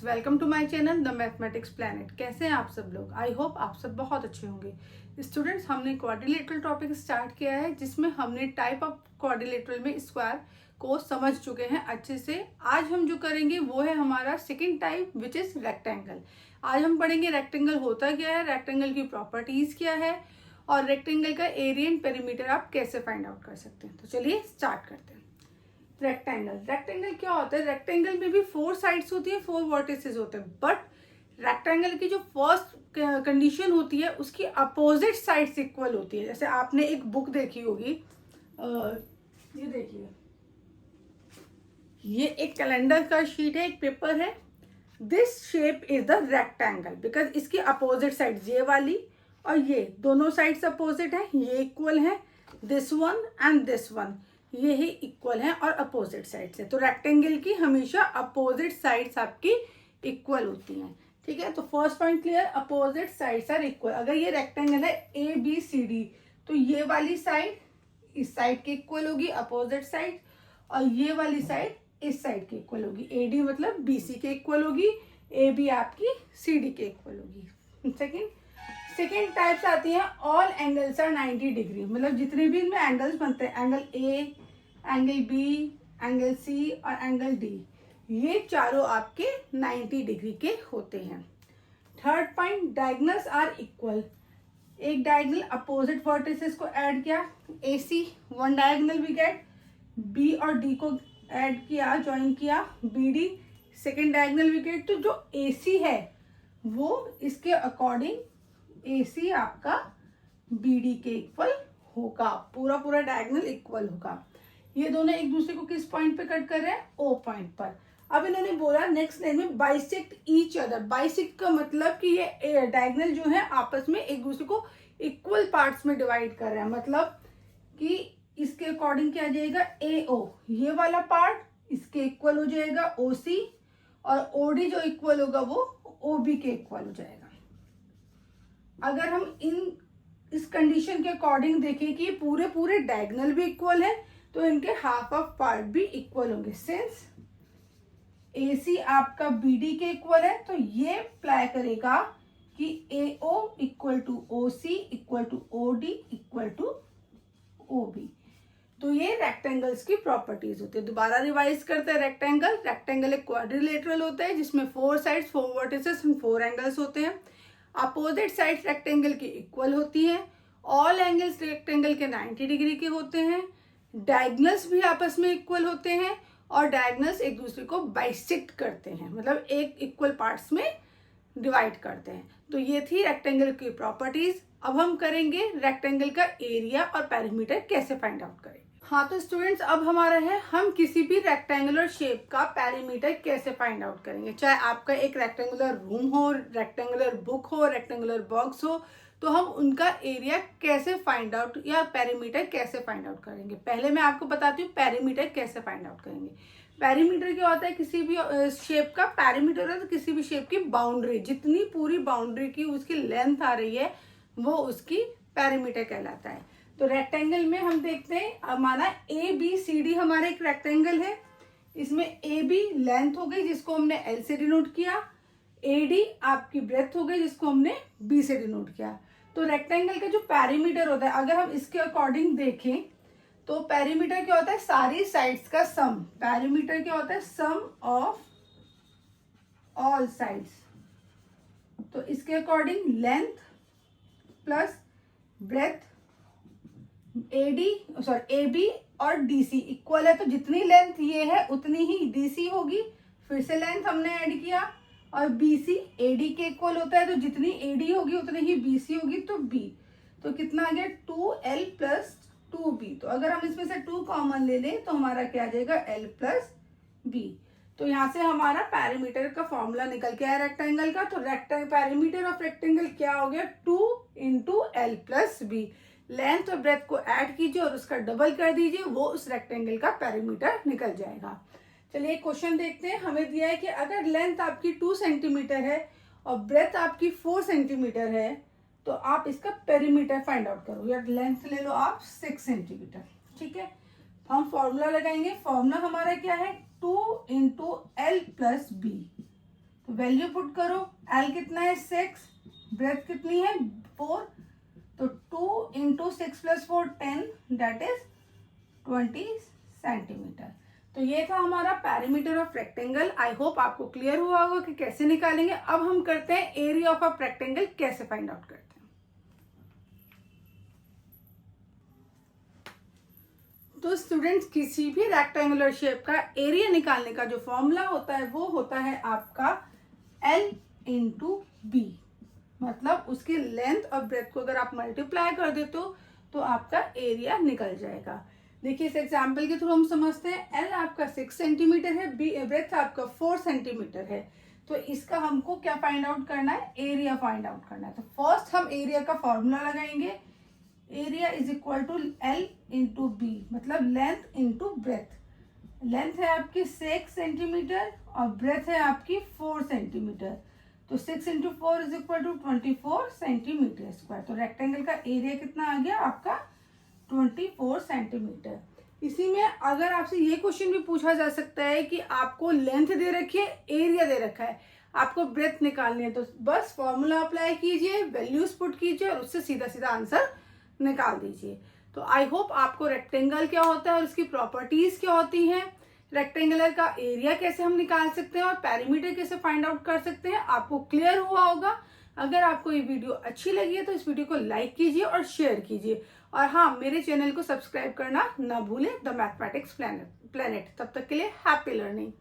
Welcome to my channel the Mathematics Planet. कैसे हैं आप सब लोग? आई होप आप सब बहुत अच्छे होंगे। स्टूडेंट्स, हमने क्वाड्रिलेटरल टॉपिक स्टार्ट किया है जिसमें हमने टाइप ऑफ क्वाड्रिलेटरल में स्क्वायर को समझ चुके हैं अच्छे से। आज हम जो करेंगे वो है हमारा second type which is rectangle. आज हम पढ़ेंगे रेक्टेंगल होता क्या है, रेक्टेंगल की प्रॉपर्टीज क्या है और रेक्टेंगल का एरिया एंड पेरीमीटर आप कैसे फाइंड आउट कर सकते हैं। तो चलिए स्टार्ट करते हैं। रेक्टेंगल क्या होता है? रेक्टेंगल में भी 4 साइड्स होती है, 4 वर्टिसेस होते हैं, बट रेक्टेंगल की जो फर्स्ट कंडीशन होती है उसकी अपोजिट साइड्स इक्वल होती है। जैसे आपने एक बुक देखी होगी, ये देखिए, ये एक कैलेंडर का शीट है, एक पेपर है। This shape is the rectangle because इसकी अपोजिट साइड ये वाली और ये दोनों साइड्स अपोजिट है, ये इक्वल है। This one and this one ये ही इक्वल है और अपोजिट साइड्स है। तो रेक्टेंगल की हमेशा अपोजिट साइड्स आपकी इक्वल होती हैं। ठीक है, तो first point clear, opposite sides are equal. अगर ये रेक्टेंगल है ABCD तो ये वाली साइड इस साइड की इक्वल होगी अपोजिट साइड, और ये वाली साइड इस साइड की इक्वल होगी। AD मतलब BC के इक्वल होगी, AB आपकी CD के इक्वल होगी। सेकेंड टाइप्स आती हैं ऑल एंगल्स आर 90 डिग्री, मतलब जितने भी इनमें एंगल्स बनते हैं, angle A, angle B, angle C और एंगल D, ये चारों आपके 90 डिग्री के होते हैं। Third point, diagonals are equal. एक डायगोनल अपोजिट वर्टिसेस को ऐड किया, AC, one diagonal we get. B और D को ऐड किया, ज्वाइन किया, BD, second diagonal we get. तो जो AC है वो इसके अकॉर्डिंग AC आपका BD के इक्वल होगा, पूरा डायगोनल इक्वल होगा। ये दोनों एक दूसरे को किस पॉइंट पे कट कर रहे हैं? O पॉइंट पर। अब इन्होंने बोला नेक्स्ट लाइन में बाइसेक्ट ईच अदर। बाइसेक्ट का मतलब कि ये डायगोनल जो है आपस में एक दूसरे को इक्वल पार्ट्स में डिवाइड कर रहे हैं, मतलब कि इसके अकॉर्डिंग क्या आ जाएगा? AO, ये वाला पार्ट इसके इक्वल हो जाएगा OC, और OD जो इक्वल होगा वो OB के इक्वल हो जाएगा। अगर हम इस कंडीशन के अकॉर्डिंग देखें कि पूरे डायगोनल भी इक्वल है तो इनके हाफ ऑफ पार्ट भी इक्वल होंगे। सिंस AC आपका BD के इक्वल है तो ये अप्लाई करेगा कि AO equal to OC equal to OD equal to OB। तो ये रेक्टेंगल्स की प्रॉपर्टीज होती है। दोबारा रिवाइज करते हैं। रेक्टेंगल एक क्वाड्रिलेटरल होता है जिसमें 4 साइड्स, 4 वर्टिसेस एंड 4 एंगल्स होते हैं। अपोजिट साइड रेक्टेंगल की इक्वल होती है। ऑल एंगल्स रेक्टेंगल के 90 डिग्री के होते हैं। डायगोनल्स भी आपस में इक्वल होते हैं और डायगोनल्स एक दूसरे को बाइसेक्ट करते हैं, मतलब एक इक्वल पार्ट्स में डिवाइड करते हैं। तो ये थी रेक्टेंगल की प्रॉपर्टीज। अब हम करेंगे रेक्टेंगल का एरिया और पेरीमीटर कैसे फाइंड आउट करेंगे। हाँ तो स्टूडेंट्स, अब हमारा है हम किसी भी रेक्टेंगुलर शेप का पेरीमीटर कैसे फाइंड आउट करेंगे। चाहे आपका एक रेक्टेंगुलर रूम हो, रेक्टेंगुलर बुक हो, रेक्टेंगुलर बॉक्स हो, तो हम उनका एरिया कैसे फाइंड आउट या पेरीमीटर कैसे फाइंड आउट करेंगे। पहले मैं आपको बताती हूँ पेरीमीटर कैसे फाइंड आउट करेंगे। पेरीमीटर क्या होता है? किसी भी शेप का पेरीमीटर है तो किसी भी शेप की बाउंड्री, जितनी पूरी बाउंड्री की उसकी लेंथ आ रही है वो उसकी पेरीमीटर कहलाता है। तो रेक्टेंगल में हम देखते हैं, हमारा ABCD हमारा एक रेक्टेंगल है। इसमें AB लेंथ हो गई जिसको हमने L से डिनोट किया, AD आपकी ब्रेथ हो गई जिसको हमने B से डिनोट किया। तो रेक्टेंगल का जो पेरीमीटर होता है, अगर हम इसके अकॉर्डिंग देखें तो पेरीमीटर क्या होता है? सारी साइड्स का सम। पेरीमीटर क्या होता है? सम ऑफ ऑल साइड्स। तो इसके according length plus breadth AB और DC इक्वल है, तो जितनी लेंथ ये है उतनी ही DC होगी। फिर से लेंथ हमने ऐड किया और BC AD के इक्वल होता है, तो जितनी AD होगी उतनी ही BC होगी, तो B। तो कितना आ गया? 2L plus 2B। तो अगर हम इसमें से 2 कॉमन ले लें तो हमारा क्या आ जाएगा? L plus B। तो यहाँ से हमारा पेरीमीटर का फॉर्मूला निकल के आया रेक्टेंगल का। तो पेरीमीटर ऑफ रेक्टेंगल क्या हो गया? 2 into L plus B। Length और ब्रेथ को ऐड कीजिए और उसका डबल कर दीजिए, वो उस रेक्टेंगल का पेरीमीटर निकल जाएगा। चलिए क्वेश्चन देखते हैं। हमें दिया है कि अगर लेंथ आपकी 2 सेंटीमीटर है और ब्रेथ आपकी 4 सेंटीमीटर है तो आप इसका पेरीमीटर फाइंड आउट करो। या लेंथ ले लो आप 6 सेंटीमीटर। ठीक है, हम फॉर्मूला लगाएंगे। फॉर्मूला हमारा क्या है? 2 इंटू L प्लस B। तो वैल्यू पुट करो, एल कितना है 6, ब्रेथ कितनी है 4, तो 2 इंटू 6 + 4 10, दैट इज 20 सेंटीमीटर। तो ये था हमारा perimeter of rectangle. I hope आपको क्लियर हुआ होगा कि कैसे निकालेंगे। अब हम करते हैं एरिया ऑफ अ रेक्टेंगल कैसे फाइंड आउट करते हैं। तो स्टूडेंट्स, किसी भी रेक्टेंगुलर शेप का एरिया निकालने का जो फॉर्मूला होता है वो होता है आपका L इंटू बी। मतलब उसकी लेंथ और ब्रेथ को अगर आप मल्टीप्लाई कर देते हो तो आपका एरिया निकल जाएगा। देखिए इस एग्जाम्पल के थ्रू हम समझते हैं। L आपका 6 सेंटीमीटर है, ब्रेथ आपका 4 सेंटीमीटर है। तो इसका हमको क्या फाइंड आउट करना है, एरिया फाइंड आउट करना है। तो फर्स्ट हम एरिया का फॉर्मूला लगाएंगे, area is equal to L into B, मतलब लेंथ इंटू ब्रेथ। लेंथ है आपकी 6 सेंटीमीटर और ब्रेथ है आपकी 4 सेंटीमीटर। तो 6 into 4 is equal to 24 centimetre square. तो रेक्टेंगल का एरिया कितना आ गया आपका 24 सेंटीमीटर। इसी में अगर आपसे ये क्वेश्चन भी पूछा जा सकता है कि आपको लेंथ दे रखी है, एरिया दे रखा है, आपको ब्रेथ निकालनी है, तो बस फॉर्मूला अप्लाई कीजिए, वैल्यूज पुट कीजिए और उससे सीधा सीधा आंसर निकाल दीजिए। तो आई होप आपको रेक्टेंगल क्या होता है और इसकी प्रॉपर्टीज क्या होती हैं, रेक्टेंगुलर का एरिया कैसे हम निकाल सकते हैं और पेरीमीटर कैसे फाइंड आउट कर सकते हैं, आपको क्लियर हुआ होगा। अगर आपको ये वीडियो अच्छी लगी है तो इस वीडियो को लाइक कीजिए और शेयर कीजिए। और हाँ, मेरे चैनल को सब्सक्राइब करना ना भूलें, द मैथमेटिक्स प्लेनेट। तब तक के लिए हैप्पी लर्निंग।